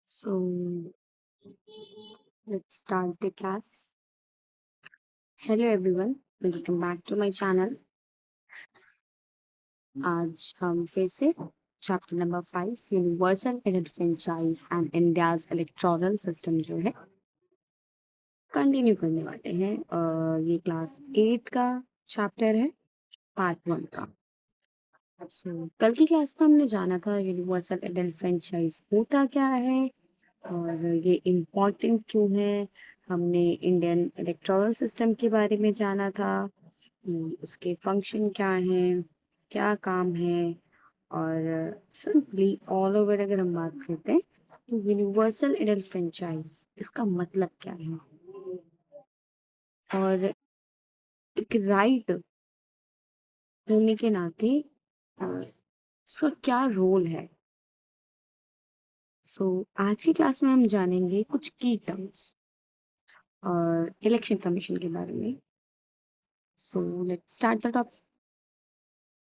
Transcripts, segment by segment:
So let's start the class. Hello everyone, welcome back to my channel. आज हम फिर से चैप्टर नंबर 5 यूनिवर्सल एडेड franchise and India's electoral system जो है कंटिन्यू करने वाले हैं। ये क्लास 8 का चैप्टर है, पार्ट 1 का। कल की क्लास में हमने जाना था यूनिवर्सल एडेड फ्रेंचाइज होता क्या है और ये इम्पोर्टेंट क्यों है। हमने इंडियन इलेक्टोरल सिस्टम के बारे में जाना था कि उसके फंक्शन क्या हैं, क्या काम है। और सिंपली ऑल ओवर अगर हम बात करते हैं तो यूनिवर्सल एडल्ट फ्रेंचाइज इसका मतलब क्या है और एक राइट होने के नाते उसका क्या रोल है। आज की क्लास में हम जानेंगे कुछ की टर्म्स और इलेक्शन कमीशन के बारे में। Let's start the topic.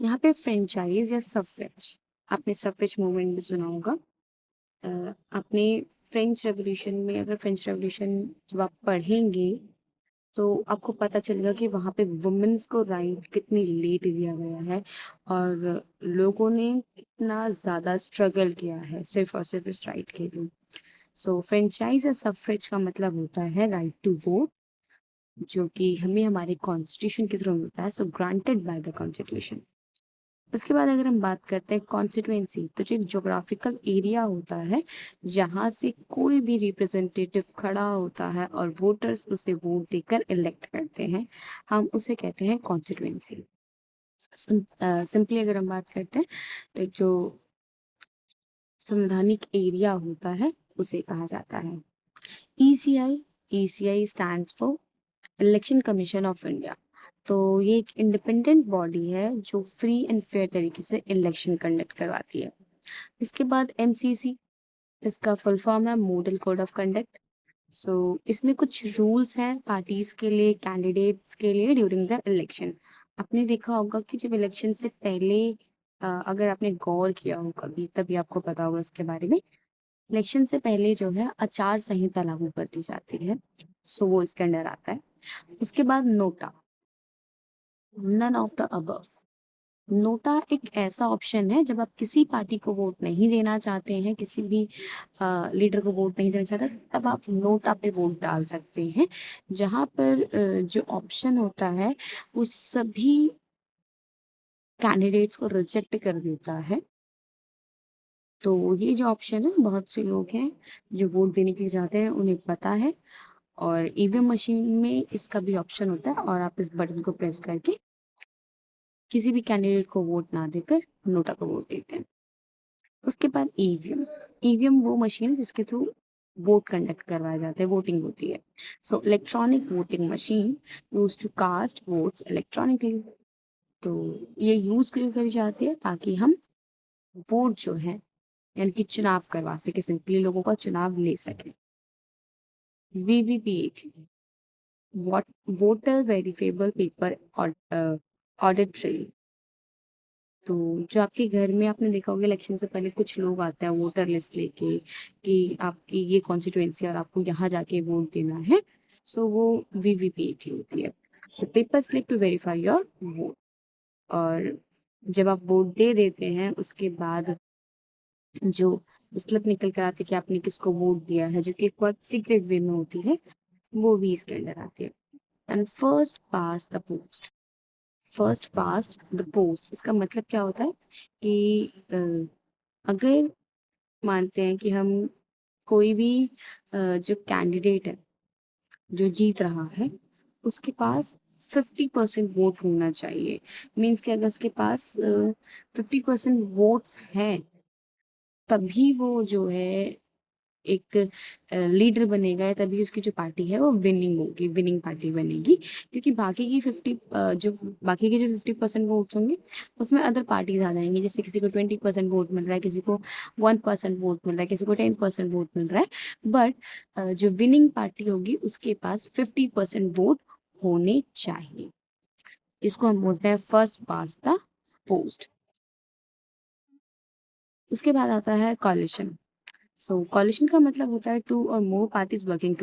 यहाँ पे फ्रेंचाइज या सफरेज, आपने सफरेज मूवमेंट भी सुना होगा। आपने फ्रेंच रेवोल्यूशन में, अगर फ्रेंच रेवोल्यूशन जब आप पढ़ेंगे तो आपको पता चलेगा कि वहाँ पे वुमेन्स को राइट कितनी लेट दिया गया है और लोगों ने कितना ज़्यादा स्ट्रगल किया है सिर्फ और सिर्फ इस राइट के लिए। फ्रेंचाइज या सफरेज का मतलब होता है राइट टू वोट, जो कि हमें हमारे कॉन्स्टिट्यूशन के थ्रू मिलता है, ग्रांटेड बाय द कॉन्स्टिट्यूशन। उसके बाद अगर हम बात करते हैं कॉन्स्टिट्यूएंसी, तो जो एक जोग्राफिकल एरिया होता है जहाँ से कोई भी रिप्रेजेंटेटिव खड़ा होता है और वोटर्स उसे वोट देकर इलेक्ट करते हैं, हम उसे कहते हैं कॉन्स्टिट्यूएंसी। सिंपली अगर हम बात करते हैं तो जो संवैधानिक एरिया होता है उसे कहा जाता है ECI. ECI stands for election commission of India. तो ये एक इंडिपेंडेंट बॉडी है जो फ्री एंड फेयर तरीके से इलेक्शन कंडक्ट करवाती है। इसके बाद एमसीसी, इसका फुल फॉर्म है मॉडल कोड ऑफ कंडक्ट। इसमें कुछ रूल्स हैं पार्टीज के लिए, कैंडिडेट्स के लिए ड्यूरिंग द इलेक्शन। आपने देखा होगा कि जब इलेक्शन से पहले अगर आपने गौर किया हो कभी, तभी आपको पता होगा इसके बारे में। इलेक्शन से पहले जो है आचार संहिता लागू कर दी जाती है, वो इसके अंडर आता है। उसके बाद NOTA, none of the above. NOTA एक ऐसा ऑप्शन है जब आप किसी पार्टी को वोट नहीं देना चाहते हैं, किसी भी लीडर को वोट नहीं देना चाहते, तब आप नोटा पे वोट डाल सकते हैं, जहां पर जो ऑप्शन होता है वो सभी कैंडिडेट्स को रिजेक्ट कर देता है। तो ये जो ऑप्शन है, बहुत से लोग हैं जो वोट देने के लिए जाते हैं, उन्हें पता है। और ईवीएम मशीन में इसका भी ऑप्शन होता है और आप इस बटन को प्रेस करके किसी भी कैंडिडेट को वोट ना देकर नोटा को वोट देते हैं। उसके बाद ईवीएम। ईवीएम वो मशीन है जिसके थ्रू वोट कंडक्ट करवाया जाता है, वोटिंग होती है। Electronic voting machine use to cast votes electronically. तो ये यूज क्यों करी जाती है? ताकि हम वोट जो है यानी कि चुनाव करवा सके, सिंपली लोगों का चुनाव ले सके। VVPAT, voter verifiable paper audit trail. तो जो आपके घर में आपने देखा होगा इलेक्शन से पहले कुछ लोग आते हैं वोटर लिस्ट लेके कि आपकी ये कॉन्स्टिट्यूएंसी और आपको यहाँ जाके वोट देना है। वो वीवीपीएटी होती है। Paper slip to verify your vote. और जब आप वोट दे देते हैं उसके बाद जो स्लिप निकल कर आती है कि आपने किसको वोट दिया है, जो कि एक बहुत सीक्रेट वे में होती है, वो भी इसके अंदर आती है। And first pass the post. First past the post, इसका मतलब क्या होता है कि अगर मानते हैं कि हम कोई भी जो कैंडिडेट है जो जीत रहा है उसके पास 50% वोट होना चाहिए। मीन्स कि अगर उसके पास 50% वोट्स हैं तभी वो जो है एक लीडर बनेगा, या तभी उसकी जो पार्टी है वो विनिंग होगी, विनिंग पार्टी बनेगी। क्योंकि बाकी के जो 50% वोट्स होंगे उसमें अदर पार्टीज आ जाएंगी। जैसे किसी को 20% वोट मिल रहा है, किसी को 1% वोट मिल रहा है, किसी को 10% वोट मिल रहा है, बट जो विनिंग पार्टी होगी उसके पास 50% वोट होने चाहिए। इसको हम बोलते हैं फर्स्ट पास द पोस्ट। उसके बाद आता है कॉलिशन। सो कॉलिशन का मतलब होता है टू और more parties working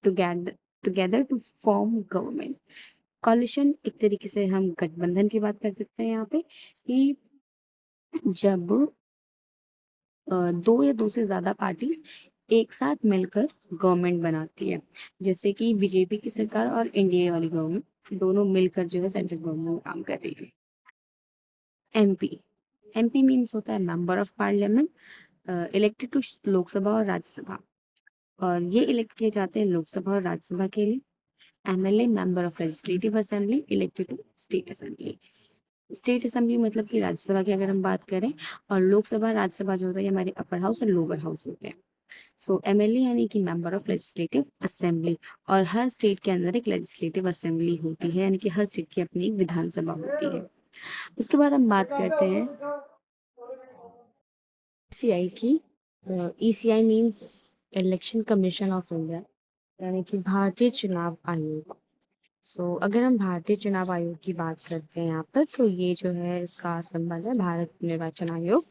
together together to form government. Coalition एक तरीके से हम गठबंधन की बात कर सकते हैं यहाँ पे, कि जब दो या दो से ज्यादा पार्टीज एक साथ मिलकर गवर्नमेंट बनाती है, जैसे कि बीजेपी की सरकार और एनडीए वाली गवर्नमेंट दोनों मिलकर जो है सेंट्रल गवर्नमेंट में काम कर रही है। एमपी, एमपी मीन्स होता है member of parliament, elected to Lok Sabha और राज्यसभा, और ये इलेक्ट किए जाते हैं लोकसभा और राज्यसभा के लिए। MLA, member of legislative assembly, elected to state assembly. State assembly मतलब कि राज्यसभा की अगर हम बात करें, और लोकसभा राज्यसभा जो होता है ये हमारे अपर हाउस और लोअर हाउस होते हैं। सो एमएलए यानी कि मेंबर ऑफ लेजिस्लेटिव असेंबली, और हर स्टेट के अंदर एक लेजिस्लेटिव असेंबली होती है, यानी कि हर स्टेट की अपनी एक विधानसभा होती है। उसके बाद हम बात करते हैं ईसीआई की। ECI means election commission of India, यानी कि भारतीय चुनाव आयोग। अगर हम भारतीय चुनाव आयोग की बात करते हैं यहाँ पर, तो ये जो है इसका सिंबल है भारत निर्वाचन आयोग।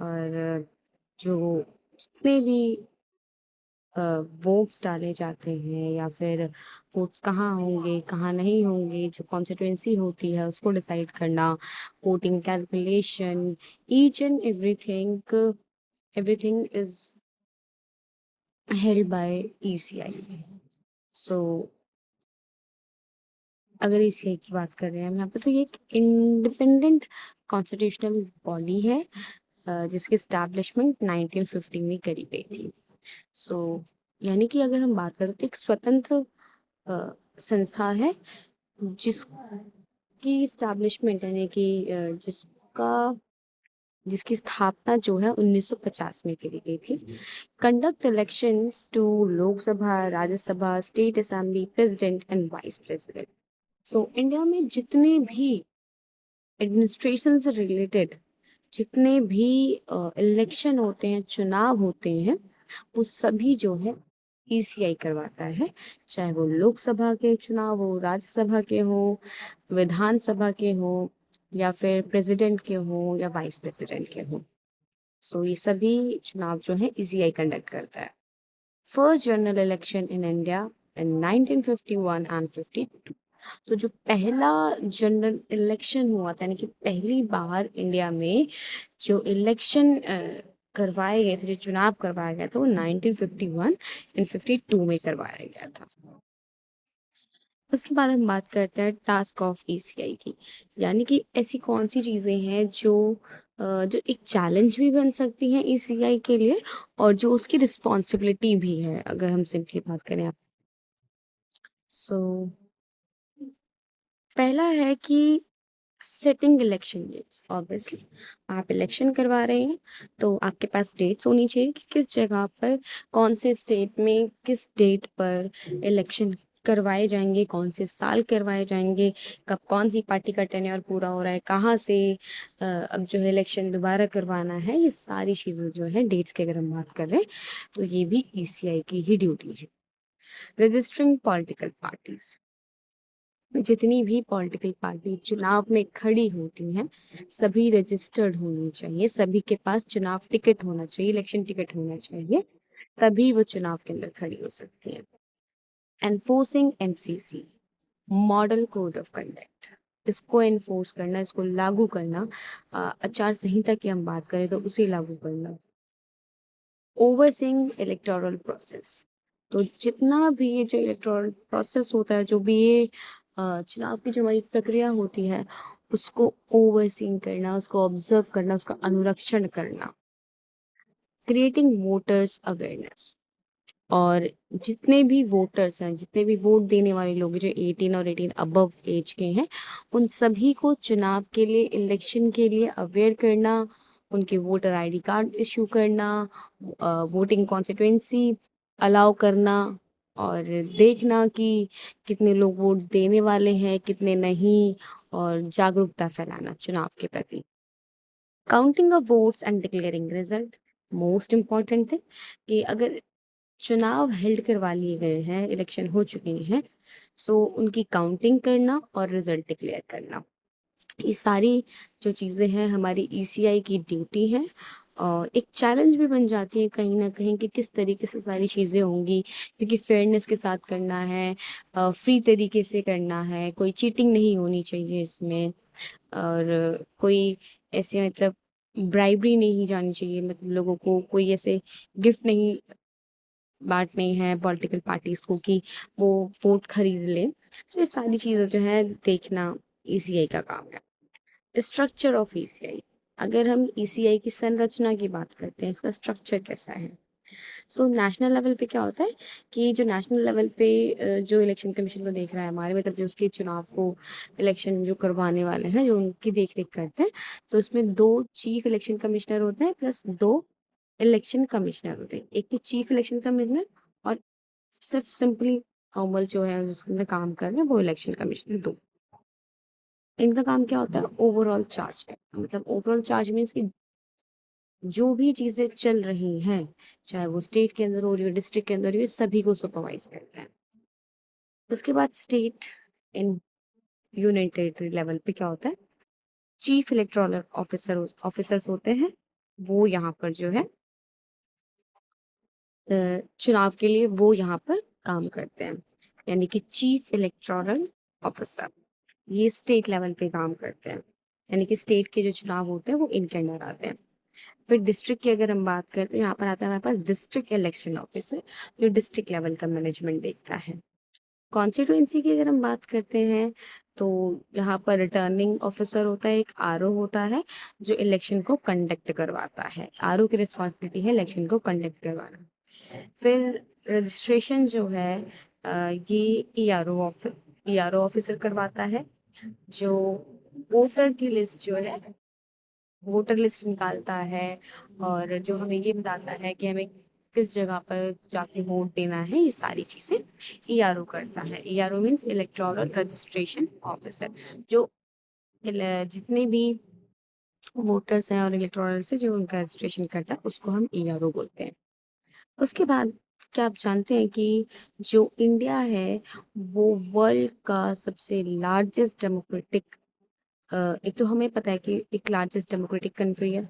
और जो जितने भी वोट्स डाले जाते हैं, या फिर वोट्स कहाँ होंगे कहाँ नहीं होंगे, जो कॉन्स्टिट्यूंसी होती है उसको डिसाइड करना, voting calculation, each and everything is held by ECI. So अगर ईसीआई की बात कर रहे हैं हम यहाँ पे, तो ये एक इंडिपेंडेंट कॉन्स्टिट्यूशनल बॉडी है, जिसकी स्टैब्लिशमेंट 1950 में करी गई थी। यानी कि अगर हम बात करें तो एक स्वतंत्र संस्था है, जिसकी स्टैब्लिशमेंट यानी कि जिसकी स्थापना जो है 1950 में करी गई थी। Conduct elections to Lok Sabha, Rajya Sabha, state assembly, president and vice president. India में जितने भी एडमिनिस्ट्रेशन से रिलेटेड जितने भी इलेक्शन होते हैं, चुनाव होते हैं, वो सभी जो है ईसीआई करवाता है, चाहे वो लोकसभा के चुनाव हो, राज्यसभा के हो, विधानसभा के हो, या फिर प्रेसिडेंट के हो, या वाइस प्रेसिडेंट के हो। ये सभी चुनाव जो है ईसीआई कंडक्ट करता है। First general election in India in 1951 and 52। तो जो पहला जनरल इलेक्शन हुआ था, यानी कि पहली बार इंडिया में जो इलेक्शन करवाए गए थे, जो चुनाव करवाया गया था, वो 1951 एंड 52 में करवाया गया था। उसके बाद हम बात करते हैं टास्क ऑफ ईसीआई की, यानी कि ऐसी कौन सी चीज़ें हैं जो एक चैलेंज भी बन सकती हैं ईसीआई के लिए, और जो उसकी रिस्पॉन्सिबिलिटी भी है, अगर हम सिंपली बात करें। सो पहला है कि सेटिंग इलेक्शन डेट्स। ऑब्वियसली आप इलेक्शन करवा रहे हैं, तो आपके पास डेट्स होनी चाहिए कि किस जगह पर, कौन से स्टेट में, किस डेट पर इलेक्शन करवाए जाएंगे, कौन से साल करवाए जाएंगे, कब कौन सी पार्टी का टेन्योर पूरा हो रहा है, कहाँ से अब जो है इलेक्शन दोबारा करवाना है। ये सारी चीज़ें जो है डेट्स की अगर हम बात कर रहे हैं, तो ये भी ईसीआई की ही ड्यूटी है। रजिस्टरिंग पॉलिटिकल पार्टीज, जितनी भी पॉलिटिकल पार्टी चुनाव में खड़ी होती हैं, सभी रजिस्टर्ड होनी चाहिए, सभी के पास चुनाव टिकट होना चाहिए, इलेक्शन टिकट होना चाहिए, तभी वो चुनाव के अंदर खड़ी हो सकती है। Enforcing MCC, model code of conduct, इसको एनफोर्स करना, इसको लागू करना, आचार संहिता की हम बात करें तो उसे लागू करना। ओवरसीइंग इलेक्टोरल प्रोसेस, तो जितना भी ये जो इलेक्टोरल प्रोसेस होता है, जो भी ये चुनाव की जो हमारी प्रक्रिया होती है, उसको ओवरसीइंग करना, उसको ऑब्जर्व करना, उसका अनुरक्षण करना। क्रिएटिंग वोटर्स अवेयरनेस, और जितने भी वोटर्स हैं, जितने भी वोट देने वाले लोग हैं, जो 18 और 18 अबव एज के हैं, उन सभी को चुनाव के लिए, इलेक्शन के लिए अवेयर करना, उनके वोटर आईडी कार्ड इशू करना, वोटिंग कॉन्स्टिट्यूंसी अलाउ करना, और देखना कि कितने लोग वोट देने वाले हैं, कितने नहीं, और जागरूकता फैलाना चुनाव के प्रति। Counting of votes and declaring result, most important है कि अगर चुनाव हेल्ड करवा लिए गए हैं, इलेक्शन हो चुके हैं, उनकी काउंटिंग करना और रिजल्ट डिक्लेयर करना, ये सारी जो चीज़ें हैं हमारी ईसीआई की ड्यूटी है। एक चैलेंज भी बन जाती है कहीं न कहीं कि किस तरीके से सारी चीज़ें होंगी, क्योंकि फेयरनेस के साथ करना है, फ्री तरीके से करना है, कोई चीटिंग नहीं होनी चाहिए इसमें, और कोई ऐसे मतलब ब्राइबरी नहीं जानी चाहिए, मतलब लोगों को कोई ऐसे गिफ्ट नहीं बाँटने हैं पॉलिटिकल पार्टीज़ को कि वो वोट खरीद लें। सो ये सारी चीज़ें जो है देखना ईसीआई का काम है। स्ट्रक्चर ऑफ ईसीआई, अगर हम ईसीआई की संरचना की बात करते हैं, इसका स्ट्रक्चर कैसा है? सो नेशनल लेवल पे क्या होता है कि जो नेशनल लेवल पे जो इलेक्शन कमीशन को देख रहा है हमारे, मतलब जो उसके चुनाव को इलेक्शन जो करवाने वाले हैं, जो उनकी देख-रेख करते हैं, तो उसमें 2 चीफ इलेक्शन कमिश्नर होते हैं प्लस 2 इलेक्शन कमिश्नर होते हैं। एक तो चीफ इलेक्शन कमिश्नर और सिर्फ सिंपली नॉर्मल जो है जिसमें काम कर रहे हैं वो इलेक्शन कमिश्नर 2। इनका काम क्या होता है? ओवरऑल चार्ज है। मतलब ओवरऑल चार्ज मीन्स कि जो भी चीज़ें चल रही हैं, चाहे वो स्टेट के अंदर हो रही हो, डिस्ट्रिक्ट के अंदर हो रही हो, सभी को सुपरवाइज़ करते हैं। उसके बाद state and union territory level पे क्या होता है? चीफ इलेक्टोरल ऑफिसर्स होते हैं, वो यहाँ पर जो है चुनाव के लिए वो यहाँ पर काम करते हैं। यानी कि चीफ इलेक्टोरल ऑफिसर, ये स्टेट लेवल पे काम करते हैं। यानी कि स्टेट के जो चुनाव होते हैं वो इनके अंडर आते हैं। फिर डिस्ट्रिक्ट की अगर हम बात करें तो यहाँ पर आता है हमारे पास डिस्ट्रिक्ट इलेक्शन ऑफिसर, जो डिस्ट्रिक्ट लेवल का मैनेजमेंट देखता है। कॉन्स्टिट्यूएंसी की अगर हम बात करते हैं तो यहाँ पर रिटर्निंग ऑफिसर होता है, एक आरओ होता है जो इलेक्शन को कंडक्ट करवाता है। आरओ की रिस्पॉन्सिबिलिटी है इलेक्शन को कंडक्ट करवाना। फिर रजिस्ट्रेशन जो है ये ईआरओ ऑफिसर करवाता है, जो वोटर की लिस्ट जो है वोटर लिस्ट निकालता है, और जो हमें ये बताता है कि हमें किस जगह पर जाके वोट देना है, ये सारी चीज़ें ईआरओ करता है। ERO means electoral registration officer, जो जितने भी वोटर्स हैं और इलेक्टोरल से जो उनका रजिस्ट्रेशन करता है उसको हम ईआरओ बोलते हैं। उसके बाद क्या आप जानते हैं कि जो इंडिया है वो वर्ल्ड का सबसे लार्जेस्ट डेमोक्रेटिक, एक तो हमें पता है कि एक लार्जेस्ट डेमोक्रेटिक कंट्री है,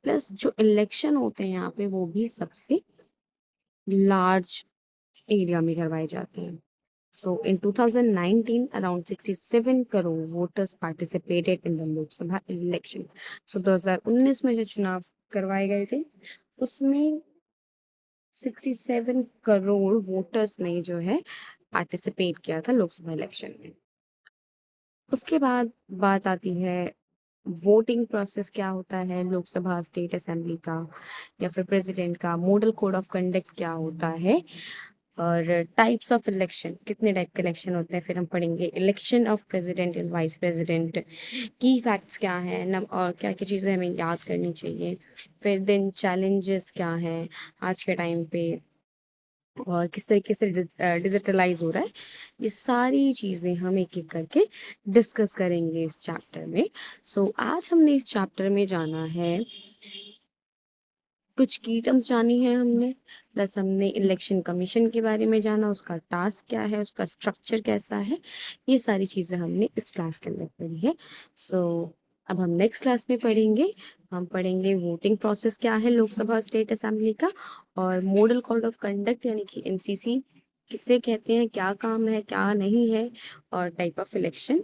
प्लस जो इलेक्शन होते हैं यहाँ पे वो भी सबसे लार्ज एरिया में करवाए जाते हैं। So in 2019 around 67 crore voters participated in the Lok Sabha election. So 2019 में जो चुनाव करवाए गए थे उसमें 67 करोड़ वोटर्स ने जो है पार्टिसिपेट किया था लोकसभा इलेक्शन में। उसके बाद बात आती है वोटिंग प्रोसेस क्या होता है लोकसभा, स्टेट असेंबली का या फिर प्रेसिडेंट का, मॉडल कोड ऑफ कंडक्ट क्या होता है, और टाइप्स ऑफ इलेक्शन, कितने टाइप के इलेक्शन होते हैं, फिर हम पढ़ेंगे election of president and vice president, की फैक्ट्स क्या हैं और क्या क्या चीज़ें हमें याद करनी चाहिए, फिर देन चैलेंजेस क्या हैं आज के टाइम पे, और किस तरीके से डिजिटलाइज हो रहा है, ये सारी चीज़ें हम एक एक करके डिस्कस करेंगे इस चैप्टर में। सो आज हमने इस चैप्टर में जाना है, कुछ की टर्म्स जानी है हमने, प्लस हमने इलेक्शन कमीशन के बारे में जाना, उसका टास्क क्या है, उसका स्ट्रक्चर कैसा है, ये सारी चीज़ें हमने इस क्लास के अंदर पढ़ी है। सो अब हम नेक्स्ट क्लास में पढ़ेंगे, हम पढ़ेंगे वोटिंग प्रोसेस क्या है लोकसभा स्टेट असेंबली का, और मॉडल कोड ऑफ कंडक्ट यानी कि एमसीसी किसे कहते हैं, क्या काम है क्या नहीं है, और टाइप ऑफ इलेक्शन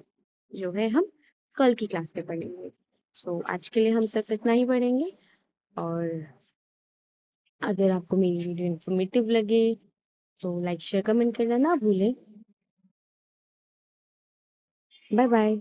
जो है हम कल की क्लास में पढ़ेंगे। सो आज के लिए हम सिर्फ इतना ही पढ़ेंगे, और अगर आपको मेरी वीडियो इन्फॉर्मेटिव लगे तो लाइक शेयर कमेंट करना ना भूलें। Bye bye.